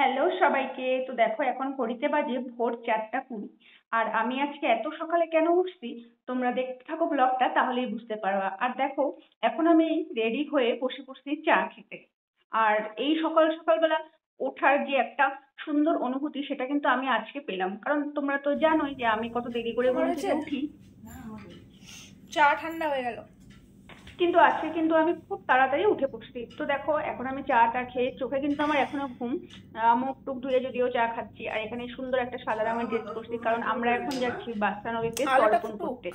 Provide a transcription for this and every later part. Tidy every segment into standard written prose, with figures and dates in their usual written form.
Hello সবাইকে। তো দেখো এখন ঘড়িতে বাজে ভোর 4টা 20। আর আমি আজকে এত সকালে কেন উঠছি, তোমরা দেখতে থাকো ব্লগটা তাহলেই বুঝতে পারবা। আর দেখো এখন আমি রেডি হয়ে বসে পড়ছি চা খেতে। আর এই সকাল সকালবেলা ওঠার যে একটা সুন্দর অনুভূতি, সেটা কিন্তু আমি আজকে পেলাম, কারণ তোমরা তো জানোই যে আমি কত দেরি করে তোমার ঘুম হয়েছে? থেকে উঠি। চা ঠান্ডা হয়ে গেল। কিন্তু আজকে কিন্তু আমি খুব তাড়াতাড়ি উঠে পড়ছি। তো দেখো এখন আমি চাটা খেয়ে চোখে কিন্তু আমার এখনো ঘুম। মুখ টুক ধুয়ে যদিও চা খাচ্ছি, আর এখানে সুন্দর একটা সাদা রঙের ড্রেস করছি, কারণ আমরা এখন যাচ্ছি বাস্তা নদীতে আলোটা তর্পণ ফুটুক। করতে।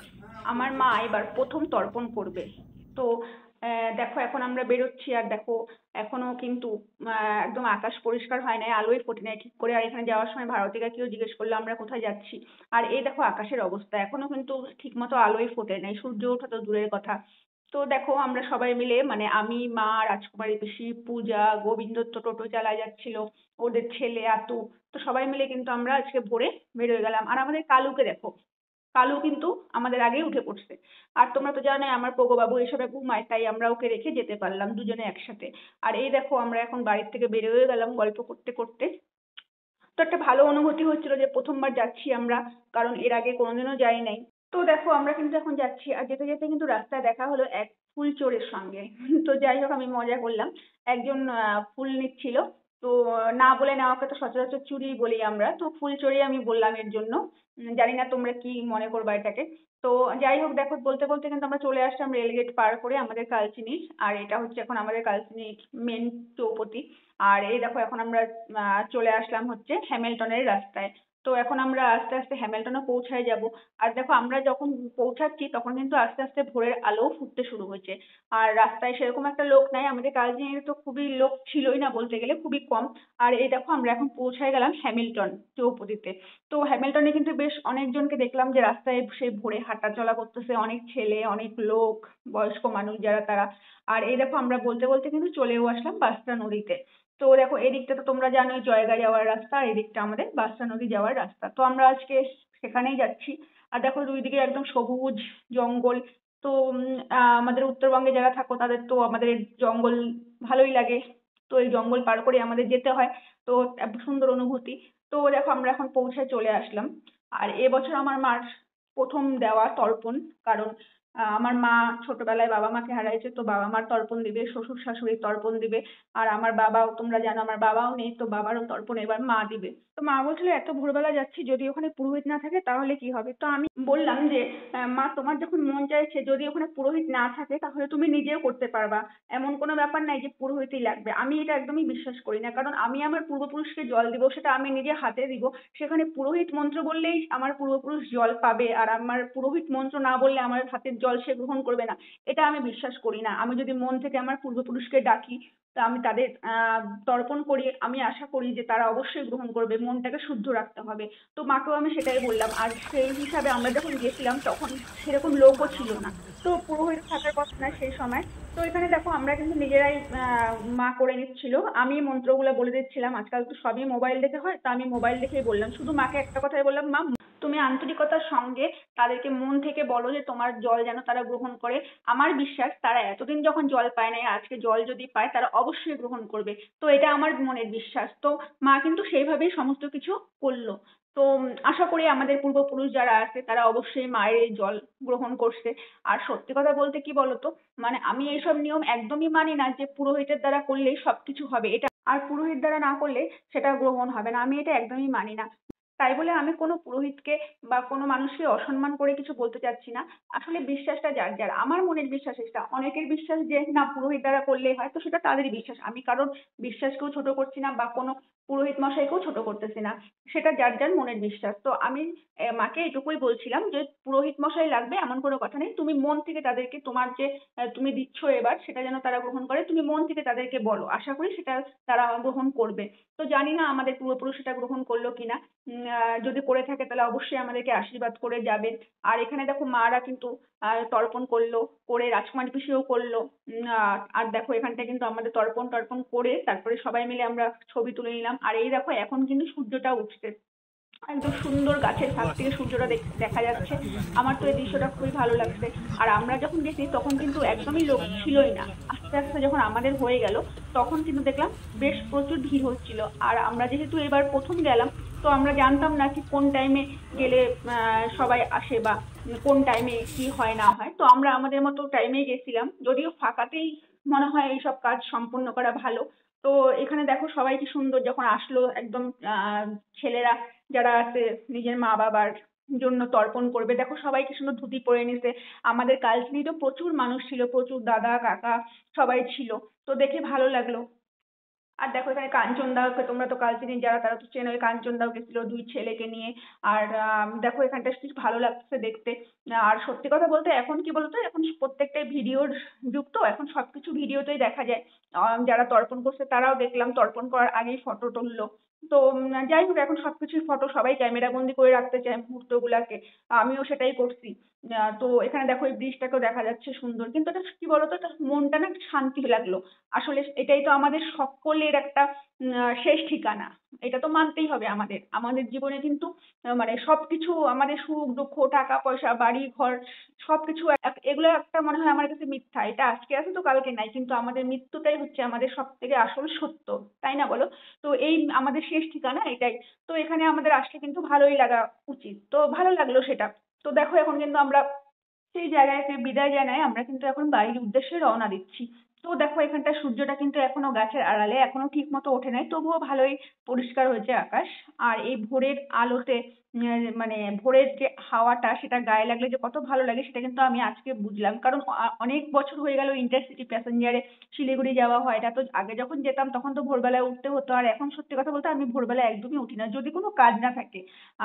আমার মা এবার প্রথম তর্পণ করবে। তো দেখো এখন আমরা বেরোচ্ছি, আর দেখো এখনো কিন্তু একদম আকাশ পরিষ্কার হয় নাই, আলোই ফোটে নাই ঠিক করে। আর এখানে যাওয়ার সময় ভারতী কাকিও জিজ্ঞেস করলো আমরা কোথায় যাচ্ছি। আর এই দেখো আকাশের অবস্থা এখনো কিন্তু ঠিক মতো আলোই ফোটে নাই, সূর্য ওঠা তো দূরের কথা। তো দেখো আমরা সবাই মিলে, মানে আমি, মা, রাজকুমারী পিসি, পূজা, গোবিন্দ তো টোটো চালায় যাচ্ছিল, ওদের ছেলে আতু। তো সবাই মিলে কিন্তু আমরা আজকে ভোরে বেরোয় গেলাম। আর আমাদের কালুকে দেখো, কালু কিন্তু আমাদের আগেই উঠে পড়ছে। আর তোমরা তো জানোই আমার পোগো বাবু এসবে ঘুমায়, তাই আমরা ওকে রেখে যেতে পারলাম দুজনে একসাথে। আর এই দেখো আমরা এখন বাড়ির থেকে বেরোয় গেলাম গল্প করতে করতে। তো একটা ভালো অনুভূতি হচ্ছিল যে প্রথমবার যাচ্ছি আমরা, কারণ এর আগে কোনোদিনও যাই নাই। তো দেখো আমরা কিন্তু এখন যাচ্ছি, আর যেতে যেতে কিন্তু রাস্তায় দেখা হলো এক ফুল চোরের সঙ্গে। তো যাই হোক আমি মজা করলাম। একজন ফুল নিচ্ছিল। তো না বলে নেওয়াকে তো সচরাচর চুরি বলি আমরা, তো ফুল চোরই আমি বললাম এর জন্য। জানি না তোমরা কি মনে করবা এটাকে। তো যাই হোক দেখো বলতে বলতে কিন্তু আমরা চলে আসলাম রেলগেট পার করে আমাদের কালচিনির। আর এটা হচ্ছে এখন আমাদের কালচিনির মেন চৌপতি। আর এই দেখো এখন আমরা চলে আসলাম হচ্ছে হ্যামিল্টনের রাস্তায়। তো এখন আমরা আস্তে আস্তে হ্যামিল্টনে পৌঁছায় যাব। আর দেখো আমরা যখন পৌঁছাচ্ছি তখন কিন্তু আস্তে আস্তে ভোরের আলো ফুটতে শুরু হয়েছে। আর রাস্তায় সেরকম একটা লোক নাই, আমাদের কালচিনিতে তো খুবই লোক ছিলই না, বলতে গেলে খুবই কম। আর এই দেখো আমরা এখন পৌঁছায় গেলাম হ্যামিল্টন চৌপতিতে। তো হ্যামিল্টনে কিন্তু বেশ অনেকজনকে দেখলাম যে রাস্তায় সেই ভোরে হাঁটা চলা করতেছে, অনেক ছেলে অনেক লোক, বয়স্ক মানুষ যারা তারা। আর এই দেখো আমরা বলতে বলতে কিন্তু চলেও আসলাম বাসরা নদীতে। তো দেখো এদিকটা তো তোমরা জানোই জয়গা যাওয়ার রাস্তা, আর এদিকটা আমাদের বাসরা নদী যাওয়ার রাস্তা। তো আমরা আজকে সেখানেই যাচ্ছি। আর দেখো দুই দিকে একদম সবুজ জঙ্গল। তো আমাদের উত্তরবঙ্গে যারা থাকো তাদের তো আমাদের এই জঙ্গল ভালোই লাগে। তো এই জঙ্গল পার করে আমাদের যেতে হয়। তো একটা সুন্দর অনুভূতি। তো দেখো আমরা এখন পৌঁছায় চলে আসলাম। আর এবছর আমার মার প্রথম দেওয়া তর্পণ, কারণ আমার মা ছোটবেলায় বাবা মাকে হারাইছে, তো বাবা মার তর্পণ দিবে, শ্বশুর শাশুড়ির তর্পণ দিবে। আর আমার বাবাও, তোমরা জানো আমার বাবাও নেই, তো বাবারও তর্পণ এবার মা দিবে। তো মা বলছিল এত ভোরবেলা যাচ্ছি, যদি ওখানে পুরোহিত না থাকে তাহলে কি হবে। তো আমি বললাম যে মা তোমার যখন মন চাইছে, যদি ওখানে পুরোহিত না থাকে তাহলে তুমি নিজেও করতে পারবা। এমন কোনো ব্যাপার নাই যে পুরোহিতই লাগবে। আমি এটা একদমই বিশ্বাস করি না, কারণ আমি আমার পূর্বপুরুষকে জল দিব সেটা আমি নিজে হাতে দিব। সেখানে পুরোহিত মন্ত্র বললেই আমার পূর্বপুরুষ জল পাবে, আর আমার পুরোহিত মন্ত্র না বললে আমার হাতের জল সে গ্রহণ করবে না। এটা আমি বিশ্বাস করি না। আমি যদি মন থেকে আমার পূর্বপুরুষকে ডাকি, তা আমি তাদের তর্পণ করি, আমি আশা করি যে তারা অবশ্যই গ্রহণ করবে। মনটাকে শুদ্ধ রাখতে হবে। তো মাকেও আমি সেটাই বললাম। আর সেই হিসাবে আমরা যখন গেছিলাম তখন সেরকম লোকও ছিল না। তো পুরোহিত থাকার কথা না সেই সময়। তো এখানে দেখো আমরা কিন্তু নিজেরাই মা করে নিচ্ছিল, আমি মন্ত্রগুলো বলে দিচ্ছিলাম। আজকাল তো সবই মোবাইল দেখে হয়, তা আমি মোবাইল দেখেই বললাম। শুধু মাকে একটা কথাই বললাম, মা তুমি আন্তরিকতার সঙ্গে তাদেরকে মন থেকে বলো যে তোমার জল যেন তারা গ্রহণ করে। আমার বিশ্বাস তারা এতদিন যখন জল পায় নাই, আজকে জল যদি পায় তারা অবশ্যই গ্রহণ করবে। তো এটা আমার মনের বিশ্বাস। তো মা কিন্তু সেইভাবেই সমস্ত কিছু করলো। তো আশা করি আমাদের পূর্বপুরুষ যারা আছে তারা অবশ্যই মায়ের এই জল গ্রহণ করছে। আর সত্যি কথা বলতে কি বলতো, মানে আমি এইসব নিয়ম একদমই মানি না যে পুরোহিতের দ্বারা করলেই সবকিছু হবে, এটা আর পুরোহিত দ্বারা না করলে সেটা গ্রহণ হবে না, আমি এটা একদমই মানি না। তাই বলে আমি কোনো পুরোহিতকে বা কোনো মানুষকে অসম্মান করে কিছু বলতে চাচ্ছি না। আসলে বিশ্বাসটা যার যার, আমার মনের বিশ্বাস এটা। অনেকের বিশ্বাস যে না পুরোহিত দ্বারা করলেই হয়, তো সেটা তাদেরই বিশ্বাস। আমি কারোর বিশ্বাসকেও ছোট করছি না, বা কোনো পুরোহিত মশাইকেও ছোট করতেছি না। সেটা যার যার মনের বিশ্বাস। তো আমি মাকে এটুকুই বলছিলাম যে পুরোহিত মশাই লাগবে এমন কোনো কথা নেই, তুমি মন থেকে তাদেরকে তোমার যে তুমি দিচ্ছ এবার সেটা যেন তারা গ্রহণ করে, তুমি মন থেকে তাদেরকে বলো, আশা করি সেটা তারা গ্রহণ করবে। তো জানি না আমাদের পূর্বপুরুষ সেটা গ্রহণ করলো কিনা। যদি করে থাকে তাহলে অবশ্যই আমাদেরকে আশীর্বাদ করে যাবেন। আর এখানে দেখো মারা কিন্তু তর্পণ করলো, করে রাজকুমারী পিসিও করলো। আর দেখো এখানটা কিন্তু আমাদের তর্পণ টর্পণ করে তারপরে সবাই মিলে আমরা ছবি তুলে নিলাম। আর এই দেখো এখন কিন্তু সূর্যটা উঠছে। একদম সুন্দর গাছের ফাঁক থেকে সূর্যটা দেখা যাচ্ছে। আমার তো এই দৃশ্যটা খুবই ভালো লাগছে। আর আমরা যখন গেছি তখন কিন্তু একদমই লোক ছিলই না। আস্তে আস্তে যখন আমাদের হয়ে গেল তখন কিন্তু দেখলাম বেশ প্রচুর ভিড় হচ্ছিল। আর আমরা যেহেতু এবার প্রথম গেলাম, তো আমরা জানতাম না কি কোন টাইমে গেলে সবাই আসে বা কোন টাইমে কি হয় না হয়। তো আমরা আমাদের মতো টাইমেই গেছিলাম, যদিও ফাঁকাতেই মনে হয় এইসব কাজ সম্পূর্ণ করা ভালো। তো এখানে দেখো সবাই কি সুন্দর যখন আসলো, একদম ছেলেরা যারা আছে নিজের মা বাবার জন্য তর্পণ করবে, দেখো সবাই কি সুন্দর ধুতি পরে নিছে। আমাদের কালচিনি তো প্রচুর মানুষ ছিল, প্রচুর দাদা কাকা সবাই ছিল। তো দেখে ভালো লাগলো। আর দেখো এখানে কাঞ্চনদাকে, তোমরা তো কালচিনি যারা তারা তো চেনো, ওই কাঞ্চনদাও গেছিল দুই ছেলেকে নিয়ে। আর দেখো এখানটা বেশ ভালো লাগছে দেখতে। আর সত্যি কথা বলতে এখন কি বলতো, এখন প্রত্যেকটাই ভিডিওর যুগ, তো এখন সবকিছু ভিডিওতেই দেখা যায়। যারা তর্পণ করছে তারাও দেখলাম তর্পণ করার আগেই ফটো তুললো। তো যাই হোক, এখন সবকিছুই ফটো সবাই ক্যামেরা বন্দি করে রাখতে চায় মুহূর্ত গুলাকে। আমিও সেটাই করছি। তো এখানে দেখো এই ব্রিজটাকেও দেখা যাচ্ছে সুন্দর, কিন্তু এটা কি বলতো, এটা মনটা না একটু শান্তি লাগলো। আসলে এটাই তো আমাদের সকলের একটা শেষ ঠিকানা। এটা তো মানতেই হবে আমাদের। আমাদের জীবনে কিন্তু মানে সবকিছু, আমাদের সুখ দুঃখ টাকা পয়সা বাড়ি ঘর সবকিছু এগুলো একটা মনে হয় আমার কাছে মিথ্যা। এটা আজকে আছে তো কালকে নাই, কিন্তু আমাদের মৃত্যুটাই হচ্ছে আমাদের সব থেকে আসল সত্য। তাই না বলো? তো এই আমাদের শেষ ঠিকানা এটাই। তো এখানে আমাদের আসলে কিন্তু ভালোই লাগা উচিত। তো ভালো লাগলো সেটা। তো দেখো এখন কিন্তু আমরা সেই জায়গাকে বিদায় জানাই, আমরা কিন্তু এখন বাড়ির উদ্দেশ্যে রওনা দিচ্ছি। তো দেখো এখানটা সূর্যটা কিন্তু এখনো গাছের আড়ালে, এখনো ঠিক মতো ওঠে নাই, তবুও ভালোই পরিষ্কার হয়েছে আকাশ। আর এই ভোরের আলোতে মানে ভোরের যে হাওয়াটা সেটা গায়ে লাগলে যে কত ভালো লাগে সেটা কিন্তু আমি আজকে বুঝলাম। কারণ অনেক বছর হয়ে গেল ইন্টারসিটি প্যাসেঞ্জারে শিলিগুড়ি যাওয়া হয় না। তো আগে যখন যেতাম তখন তো ভোরবেলায় উঠতে হতো, আর এখন সত্যি কথা বলতে আমি ভোরবেলায় একদমই উঠি না যদি কোনো কাজ না থাকে।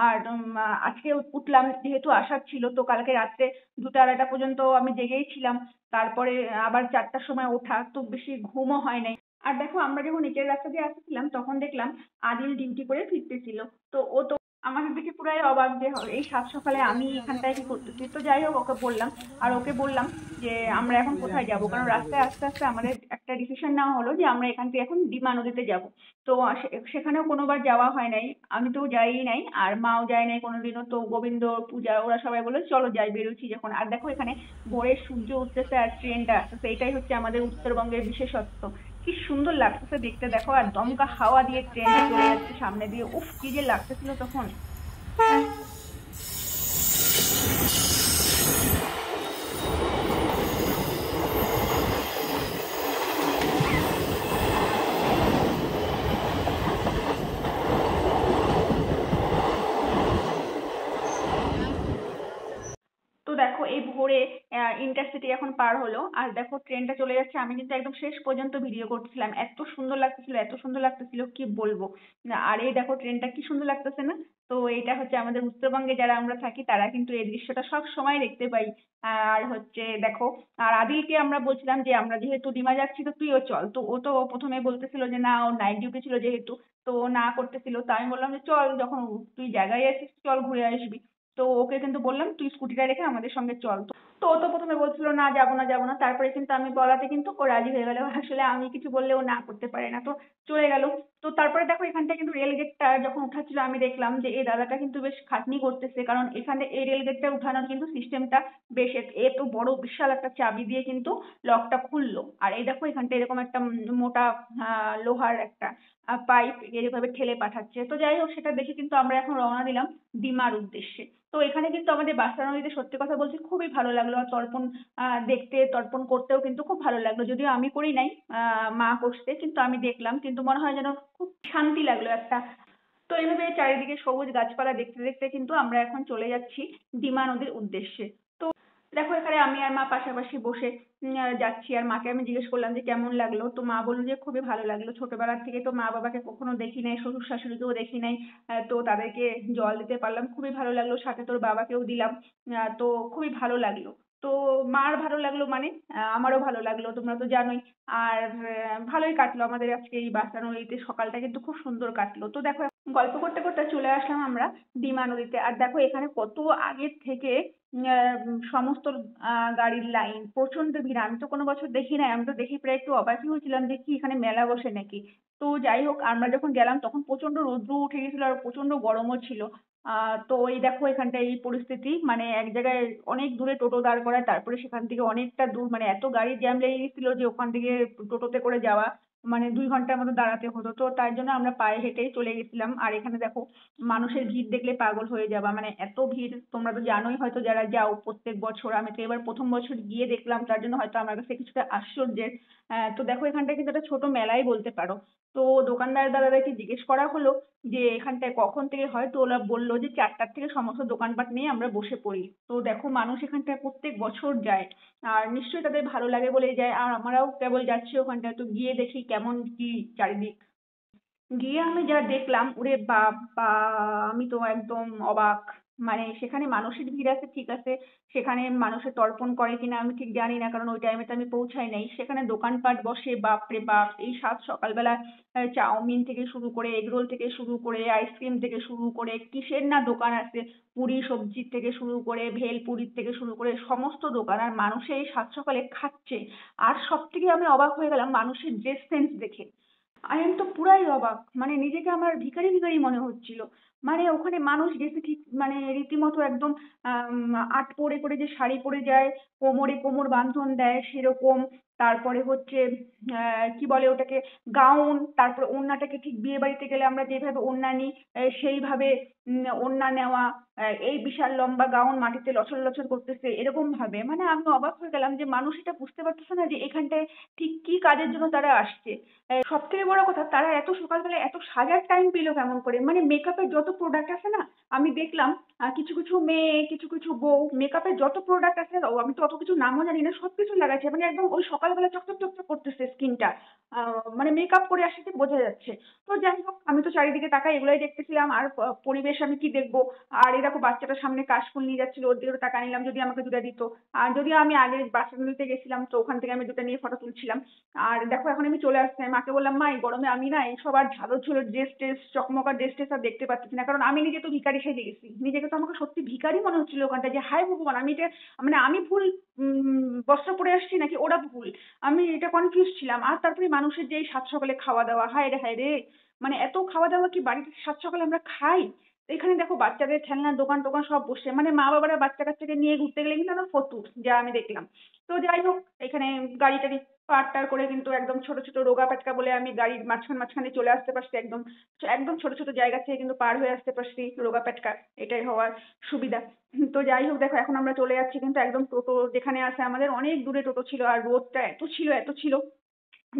আর আজকে উঠলাম যেহেতু আসার ছিল, তো কালকে রাত্রে 2টা 2:30 পর্যন্ত আমি জেগেই ছিলাম। তারপরে আবার 4টার সময় ওঠা, তো বেশি ঘুমও হয় নাই। আর দেখো আমরা যখন নিচের রাস্তা দিয়ে আসছিলাম তখন দেখলাম আদিল ডিউটি করে ফিরতেছিল। তো ও তো আমাদের দেখে পুরাই অবাক যে এই সাত সকালে আমি এখানটায় কি করতেছি। তো যাই হোক ওকে বললাম, আর ওকে বললাম যে আমরা এখন কোথায় যাব, কারণ রাস্তায় আস্তে আস্তে আমাদের একটা ডিসিশন নেওয়া হলো যে আমরা এখান থেকে এখন ডিমা নদীতে যাব। তো সেখানেও কোনোবার যাওয়া হয় নাই, আমি তো যাইই নাই আর মাও যায় নাই কোনোদিনও। তো গোবিন্দ পূজা ওরা সবাই বলে চলো যাই, বেরোচ্ছি যখন। আর দেখো এখানে ভোরের সূর্য উঠতেছে আর ট্রেনটা আসতেছে, এটাই হচ্ছে আমাদের উত্তরবঙ্গের বিশেষত্ব। কি সুন্দর লাগতেছে দেখতে, দেখো আর দমকা হাওয়া দিয়ে ট্রেনটা চলে যাচ্ছে সামনে দিয়ে, উফ কি যে লাগতেছিল তখন। তো দেখো এই ভোরে ইন্টারসিটি এখন পার হলো, আর দেখো ট্রেনটা চলে যাচ্ছে। আমি কিন্তু একদম শেষ পর্যন্ত ভিডিও করছিলাম, এত সুন্দর লাগতেছিল এত সুন্দর লাগতেছিল কি বলবো। আর এই দেখো ট্রেনটা কি সুন্দর লাগতেছে না? তো এটা হচ্ছে আমাদের উত্তরবঙ্গে যারা আমরা থাকি তারা কিন্তু এই দৃশ্যটা সব সময় দেখতে পাই। আর হচ্ছে দেখো, আর আদিলকে আমরা বলছিলাম যে আমরা যেহেতু ডিমা যাচ্ছি তো তুইও চল। তো ও তো প্রথমে বলতেছিল যে না, ওর নাইট ডিউটি ছিল যেহেতু, তো ও না করতেছিল। তো আমি বললাম যে চল, যখন তুই জায়গায় আছিস চল ঘুরে আসবি। তো ওকে কিন্তু বললাম তুই স্কুটিটা রেখে আমাদের সঙ্গে চল। তো ও তো প্রথমে বলছিল না যাবো না যাবো না, তারপরে কিন্তু আমি বলাতে কিন্তু ও রাজি হয়ে গেল। আসলে আমি কিছু বললে ও না করতে পারে না, তো চলে গেল। তো তারপরে দেখো এখানটা কিন্তু রেল গেটটা যখন উঠাচ্ছিল আমি দেখলাম যে এই দাদাটা কিন্তু বেশ খাটনি করতেছে, কারণ এখানে এই রেল গেটটা উঠানোর কিন্তু সিস্টেমটা বেশ এত বড় বিশাল একটা চাবি দিয়ে কিন্তু লকটা খুললো। আর এই দেখো এখানটা এরকম একটা মোটা লোহার একটা পাইপ এভাবে ঠেলে পাঠাচ্ছে। তো যাই হোক সেটা দেখে কিন্তু আমরা এখন রওনা দিলাম ডিমার উদ্দেশ্যে। তো এখানে কিন্তু আমাদের বাসা নদীতে সত্যি কথা বলছি খুবই ভালো লাগলো। আর তর্পণ দেখতে তর্পণ করতেও কিন্তু খুব ভালো লাগলো, যদিও আমি করি নাই, মা করছে, কিন্তু আমি দেখলাম কিন্তু মনে হয় যেন খুব শান্তি লাগলো একটা। তো এইভাবে চারিদিকে সবুজ গাছপালা দেখতে দেখতে কিন্তু আমরা এখন চলে যাচ্ছি ডিমা নদীর উদ্দেশ্যে। তো দেখো এখানে আমি আর মা পাশাপাশি বসে যাচ্ছি। আর মাকে আমি জিজ্ঞেস করলাম যে কেমন লাগলো, তো মা বললো যে খুবই ভালো লাগলো। ছোটবেলার থেকে তো মা বাবাকে কখনো দেখি নাই, শ্বশুর শাশুড়িকেও দেখি নাই। তো তাদেরকে জল দিতে পারলাম, খুবই ভালো লাগলো। সাথে তোর বাবাকেও দিলাম। তো খুবই ভালো লাগলো। তো মার ভালো লাগলো মানে আমারও ভালো লাগলো, তোমরা তো জানোই। আর ভালোই কাটলো আমাদের আজকে এই বাসানো নদীতে, সকালটা কিন্তু খুব সুন্দর কাটলো। তো দেখো গল্প করতে করতে চলে আসলাম আমরা ডিমা নদীতে। আর দেখো এখানে কত আগের থেকে সমস্ত গাড়ির লাইন, প্রচন্ড ভিড়। আমি তো কোনো বছর দেখি নাই, আমি তো দেখি প্রায় একটু অবাকই হয়েছিলাম যে কি এখানে মেলা বসে নাকি। তো যাই হোক, আমরা যখন গেলাম তখন প্রচন্ড রৌদ্র উঠে গেছিল আর প্রচন্ড গরমও ছিল। তো এই দেখো এখানটায় এই পরিস্থিতি, মানে এক জায়গায় অনেক দূরে টোটো দাঁড় করায়, তারপরে সেখান থেকে অনেকটা দূর, মানে এত গাড়ি জ্যাম লেগে গেছিল যে ওখান থেকে টোটোতে করে যাওয়া মানে 2 ঘন্টার মতো দাঁড়াতে হতো। তো তার জন্য আমরা পায়ে হেঁটেই চলে গেছিলাম। আর এখানে দেখো মানুষের ভিড় দেখলে পাগল হয়ে যাবা, মানে এত ভিড়। তোমরা তো জানোই হয়তো যারা যাও প্রত্যেক বছর, আমি তো এবার প্রথম বছর গিয়ে দেখলাম, তার জন্য হয়তো আমার কাছে কিছুটা আশ্চর্যের। তো দেখো এখানটা কিন্তু একটা ছোট মেলাই বলতে পারো। তো দোকানদার দাদাদেরকে জিজ্ঞেস করা হলো যে এখানটায় কখন থেকে হয়, তো ওরা বললো যে 4টার থেকে সমস্ত দোকানপাট নিয়ে আমরা বসে পড়ি। তো দেখো মানুষ এখানটায় প্রত্যেক বছর যায়। আর নিশ্চয়ই তাদের ভালো লাগে বলেই যায়, আর আমরাও কেবল যাচ্ছি ওখানটায়, তো গিয়ে দেখি কেমন কি চারিদিক। গিয়ে আমি যা দেখলাম, ওরে বাবা, আমি তো একদম অবাক। মানে সেখানে মানুষের ভিড় আছে ঠিক আছে, সেখানে মানুষের তর্পণ করে কিনা আমি ঠিক জানি না, কারণ ওই টাইমে তো আমি পৌঁছাই নাই। সেখানে দোকানপাট বসে, বাপ রে বাপ, এই সাত সকালবেলা চাউমিন থেকে শুরু করে, এগরোল থেকে শুরু করে, আইসক্রিম থেকে শুরু করে, কিসের না দোকান আছে। পুরি সবজির থেকে শুরু করে, ভেল পুরির থেকে শুরু করে সমস্ত দোকান, আর মানুষে এই সাত সকালে খাচ্ছে। আর সব থেকে আমি অবাক হয়ে গেলাম মানুষের ড্রেস সেন্স দেখে। আমি তো পুরাই অবাক, মানে নিজেকে আমার ভিখারি ভিখারি মনে হচ্ছিল। মানে ওখানে মানুষ গেছে ঠিক, মানে রীতিমতো একদম আট পরে করে যে শাড়ি পরে যায়, কোমরে কোমর বাঁধন দেয় সেরকম। তারপরে হচ্ছে কি বলে ওটাকে, গাউন। তারপরে ওড়নাটাকে ঠিক বিয়ে বাড়িতে গেলে আমরা যেভাবে ওড়না নিই, সেইভাবে ওড়না নেওয়া। এই বিশাল লম্বা গাউন মাটিতে লছর লছর করতেছে এরকম ভাবে। মানে আমি অবাক হয়ে গেলাম যে মানুষ এটা বুঝতে পারতেছে না যে এখানটায় ঠিক কি কাজের জন্য তারা আসছে। সব থেকে বড় কথা, তারা এত সকালবেলা এত সাজার টাইম পেলো কেমন করে? মানে মেকআপের যত প্রোডাক্ট আছে না, আমি দেখলাম কিছু কিছু মেয়ে, কিছু কিছু বউ মেকআপের যত প্রোডাক্ট আছে, ও আমি তো অত কিছু নামও জানি না, সবকিছু লাগাচ্ছে, মানে একদম ওই সকালবেলা চকচক চকচক করতেছে স্কিনটা। মানে মেকআপ করে আসছে বোঝা যাচ্ছে। তো যাই হোক, আমি তো চারিদিকে তাকাই এগুলোই দেখতেছিলাম, আর পরিবেশ আমি কি দেখবো। আর এই দেখো বাচ্চাটা সামনে কাশফুল নিয়ে যাচ্ছিল, ওর দিকে টাকা নিলাম, যদি আমাকে দুটা দিত। আর যদিও আমি আগে বাসন নিতে গেছিলাম, তো ওখান থেকে আমি দুটো নিয়ে ফটো তুলছিলাম। আর দেখো এখন আমি চলে আসছি, আমি মাকে বললাম মা এই গরমে আমি না এইসব আর ঝালর ঝুলোর dress trace, চকমকা dress trace her দেখতে পাচ্ছি না, কারণ আমি নিজে তো ভিখারি সেজে গেছি। নিজেকে তো আমাকে সত্যি ভিখারি মনে হচ্ছিল ওখানটা, যে হায় ভগবান, আমি এটা মানে আমি ভুল বস্ত্র পরে আসছি নাকি ওরা ভুল। আমি এটা কনফিউজ ছিলাম। আর তারপরে মানুষের যে এই সাত সকালে খাওয়া দাওয়া, হায় রে হায় রে, মানে এত খাওয়া দাওয়া কি বাড়িতে সাত সকালে আমরা খাই? এখানে দেখো বাচ্চাদের খেলনার দোকান টোকান সব বসে, মানে মা বাবারা বাচ্চা কাচ্চাকে নিয়ে ঘুরতে গেলে কিন্তু আমরা ফতুর, যা আমি দেখলাম। তো যাই হোক, এখানে গাড়ি টাড়ি পার টার করে কিন্তু একদম ছোট ছোট রোগা পেটকা বলে আমি গাড়ির মাঝখানে চলে আসতে পারছি একদম। একদম ছোট ছোট জায়গা থেকে কিন্তু পার হয়ে আসতে পারছি রোগা পেটকা, এটাই হওয়ার সুবিধা। তো যাই হোক, দেখো এখন আমরা চলে যাচ্ছি কিন্তু একদম টোটো যেখানে আছে আমাদের অনেক দূরে টোটো ছিল, আর রোদটা এত ছিল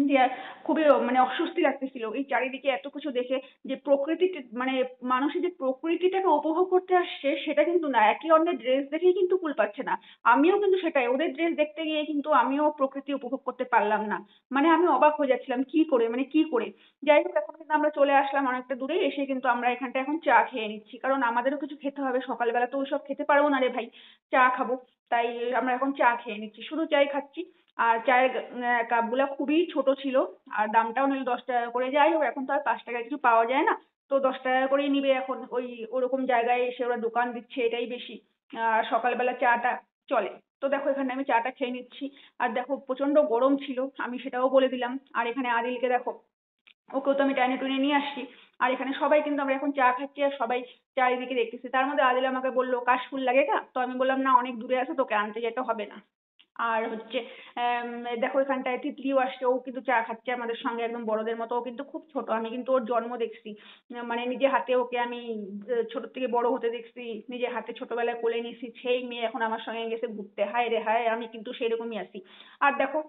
যে আর খুবই মানে অস্বস্তি লাগতেছিল এই চারিদিকে এত কিছু দেখে। যে প্রকৃতি, মানে মানুষের যে প্রকৃতিটাকে উপভোগ করতে আসছে সেটা কিন্তু না, একে অন্যের ড্রেস দেখেই কিন্তু কুল পাচ্ছে না। আমিও কিন্তু সেটাই, ওদের ড্রেস দেখতে গিয়ে কিন্তু আমিও প্রকৃতি উপভোগ করতে পারলাম না। মানে আমি অবাক হয়ে যাচ্ছিলাম কি করে, মানে কি করে। যাই হোক, এখন কিন্তু আমরা চলে আসলাম অনেকটা দূরে, এসে কিন্তু আমরা এখানটা এখন চা খেয়ে নিচ্ছি, কারণ আমাদেরও কিছু খেতে হবে, সকালবেলা তো ওইসব খেতে পারবো না রে ভাই, চা খাবো। তাই আমরা এখন চা খেয়ে নিচ্ছি, শুধু চাই খাচ্ছি। আর চায়ের কাপগুলা খুবই ছোট ছিল, আর দামটাও নিল 10 টাকা করে। যাই হোক, এখন তো আর 5 টাকায় কিছু পাওয়া যায় না, তো 10 টাকা করেই নিবে এখন। ওই ওরকম জায়গায় এসে ওরা দোকান দিচ্ছে, এটাই বেশি। আর সকালবেলা চাটা চলে। তো দেখো এখানে আমি চাটা খেয়ে নিচ্ছি। আর দেখো প্রচন্ড গরম ছিল, আমি সেটাও বলে দিলাম। আর এখানে আদিলকে দেখো, ওকেও তো আমি টেনে টুনে নিয়ে আসছি। আর এখানে সবাই কিন্তু আমরা এখন চা খাচ্ছি, আর সবাই চারিদিকে দেখতেছি। তার মধ্যে আদিল আমাকে বললো কাশফুল লাগে না, তো আমি বললাম না, অনেক দূরে আছে, তোকে আনতে যেতে হবে না। আর হচ্ছে দেখো এখানটায় তিতলিও আসছে, ও কিন্তু চা খাচ্ছে আমাদের সঙ্গে একদম বড়দের মতো। ও কিন্তু খুব ছোট, আমি কিন্তু ওর জন্ম দেখছি। মানে নিজে হাতে ওকে আমি ছোট থেকে বড় হতে দেখছি, নিজে হাতে ছোটবেলায় কোলে নিয়েছি, সেই মেয়ে এখন আমার সঙ্গে গেছে ঘুরতে। হায় রে হায়, আমি কিন্তু সেরকমই আছি। আর দেখো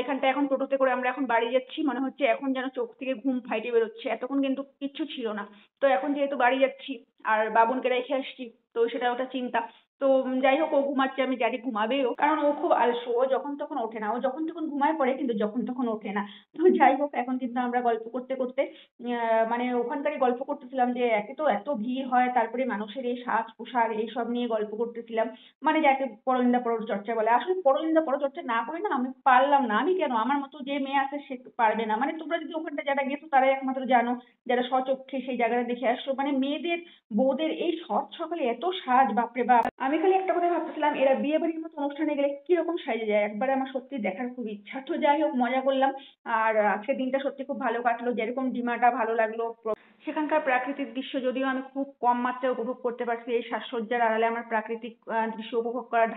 এখানটা এখন টোটোতে করে আমরা এখন বাড়ি যাচ্ছি, মনে হচ্ছে এখন যেন চোখ থেকে ঘুম ফাইটে বেরোচ্ছে, এতক্ষণ কিন্তু কিচ্ছু ছিল না। তো এখন যেহেতু বাড়ি যাচ্ছি আর বাবুনকে রেখে আসছি, তো সেটা ওটা চিন্তা। তো যাই হোক ও ঘুমাচ্ছে, আমি জানি ঘুমাবেও, কারণ ও খুব আলসে, ও যখন তখন ওঠে না, ও যখন তখন ঘুমায় পড়ে কিন্তু যখন তখন ওঠে না। তো যাই হোক এখন কিন্তু আমরা গল্প করতে করতে মানে ওখানকারই গল্প করতেছিলাম যে একে তো এত ভিড় হয়, তারপরে মানুষের এই সাজ পোশাক এইসব নিয়ে গল্প করতেছিলাম, মানে যাকে পরনিন্দা পরচর্চা বলে। আসলে পরনিন্দা পরচর্চা না করে না আমি পারলাম না, আমি কেন, আমার মতো যে মেয়ে আছে সে পারবে না? মানে তোমরা যদি ওখানটা যারা গেছো তারাই একমাত্র জানো, যারা স্বচক্ষে সেই জায়গাটা দেখে আসছো, মানে মেয়েদের বউদের এই সৎ সকালে এত সাজ, বাপরে বাপ! আমি খালি একটা কথা ভাবতেছিলাম, এরা বিয়ে বাড়ির মতো অনুষ্ঠানে গেলে কিরকম সাজে যায়, একবারে আমার সত্যি দেখার খুব ইচ্ছা। তো যাই হোক মজা করলাম, আর আজকের দিনটা সত্যি খুব ভালো কাটলো, যেরকম ডিমাটা ভালো লাগলো। সেখানকার প্রাকৃতিক দৃশ্য যদিও আমি খুব কম মাত্রায় উপভোগ করতে পারছি, এই সাজসজ্জার আড়ালে আমার প্রাকৃতিক দৃশ্য উপভোগ করার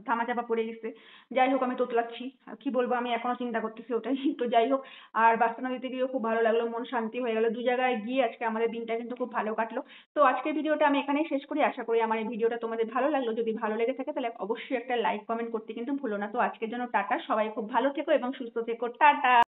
ধামাচাপা পড়ে গেছে। যাই হোক আমি তোতলাচ্ছি, কি বলবো, আমি এখনো চিন্তা করতেছি ওটাই। তো যাই হোক, আর বাসনা দিতে গিয়েও খুব ভালো লাগলো, মন শান্তি হয়ে গেল, দু জায়গায় গিয়ে আজকে আমাদের দিনটা কিন্তু খুব ভালো কাটলো। তো আজকের ভিডিওটা আমি এখানেই শেষ করি, আশা করি আমার এই ভিডিওটা তোমাদের ভালো লাগলো, যদি ভালো লেগে থাকে তাহলে অবশ্যই একটা লাইক কমেন্ট করতে কিন্তু ভুলো না। তো আজকের জন্য টাটা, সবাই খুব ভালো থেকো এবং সুস্থ থেকো, টাটা।